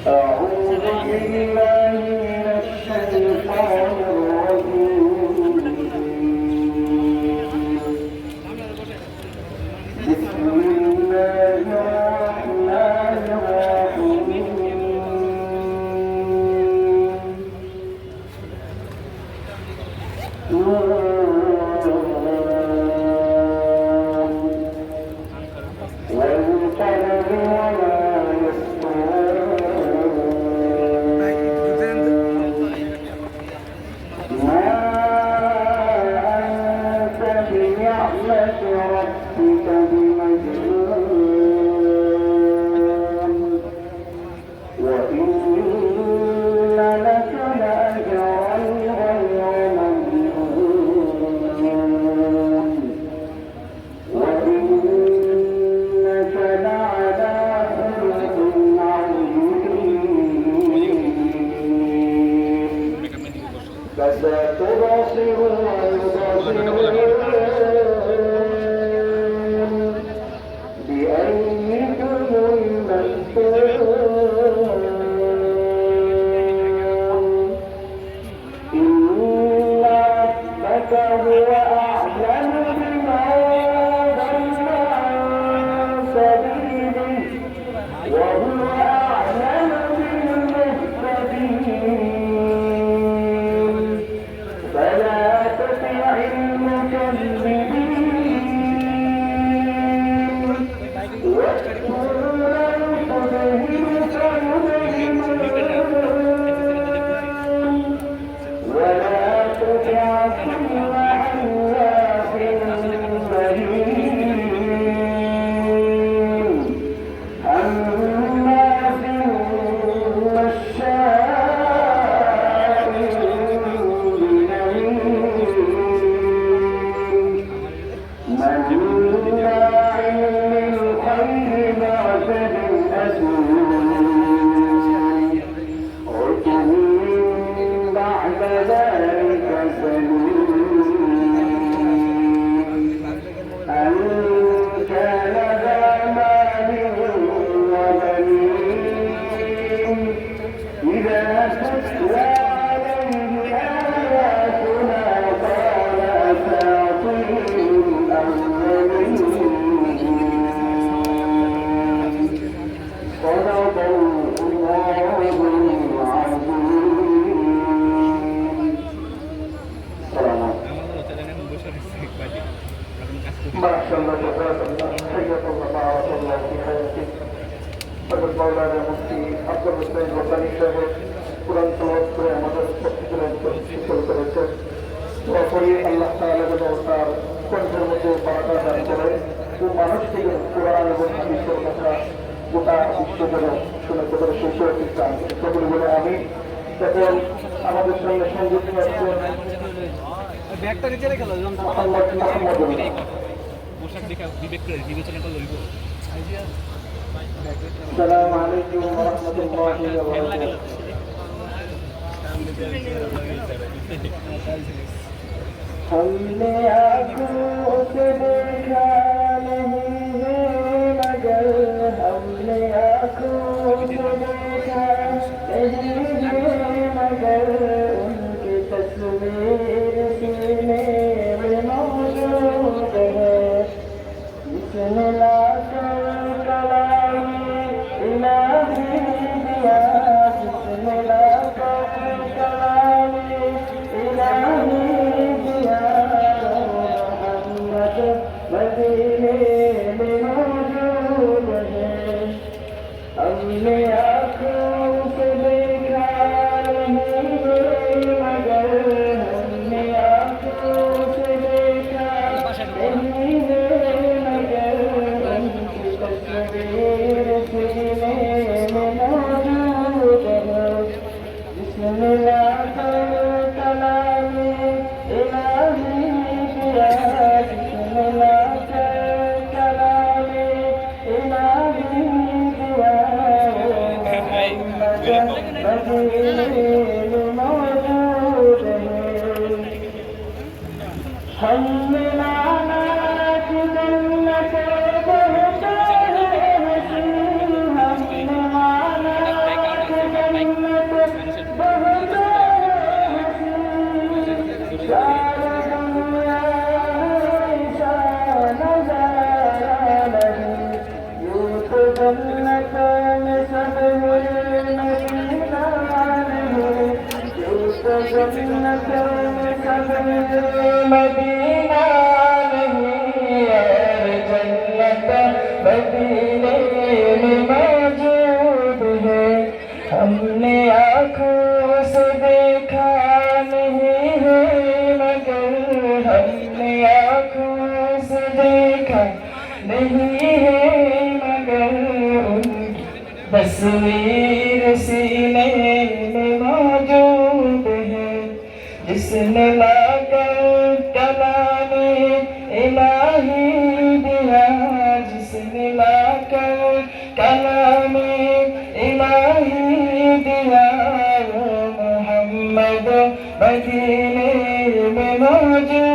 أعوذ بالله من الشيطان الرجيم بسم الله الرحمن الرحيم والقلم وما فستبصر ويبصرون بأيكم المفتون إن ربك هو أعلم بمن ضل عن سبيله وهو أعلم بالمهتدين فلا تطع المكذبين واذكر ولا تطع كل حلاف مهين هماز مشاء مناع للخير معتد أثيم عتل بعد ذلك سليم أن كان ذا مال وبنين إذا تتلى عليه آياتنا قال أساطير الأولين صدق الله العظيم. মাশাআল্লাহ জাযাকাল্লাহ হাইয়াকাল্লাহ বারাকাল্লাহু ফি হায়াতিক হযরত মাওলানা মুফতি আব্দুল হোসেন রব্বানী সাহেব কুরআন তেলাওয়াত করে আমাদের প্রত্যেকের শিক্ষা করেছেন। দোয়া করি আল্লাহ তাআলা যেন তার কণ্ঠের মধ্যে বারাকা দান করে ও মানুষ থেকে কুরআন এবং হাদিসের কথা গোটা বিশ্ব যেন শুনে তাদের সুযোগ দিচ্ছেন সকলে বলে আমি এখন আমাদের সঙ্গে সংযুক্ত আছেন ব্যাগটা নিচে রেখে মোহাম্মদ পোশাক দেখা বিবেচনা করলে হইব। আসসালামু আলাইকুম ওয়া রাহমাতুল্লাহি ওয়া বারাকাতুহু। हमने आँखों से देखा नहीं है मगर हमने आँखों से देखा नहीं है मगर उनकी तस्वीर सीने में मौजूद है जिसने लाकर कलामी इलाही दिया जिसने लाकर कलामी इलाही दिया मोहम्मद मदीने में मौजूद है हमने आँखों से देखा नहीं मगर हमने आँखों से देखा नहीं मगर उनकी तस्वीर सीने में मौजूद है जिसने लाकर कलामी इलाही दिया जिसने लाकर कलामी इलाही दिया मदीने में मौजूद है हमने लाना की जन्नत बहुत है हमने माना की जन्नत में कभी मदीना नहीं और जन्नत मदीने में मौजूद है। हमने आँखों से देखा नहीं है मगर हमने आँखों से देखा नहीं है मगर उनकी तस्वीर सीने में मौजूद है। जिसने लाकर कलामे इलाही दिया, जिसने लाकर कलामे इलाही दिया, वो मोहम्मद मदीने में मौजूद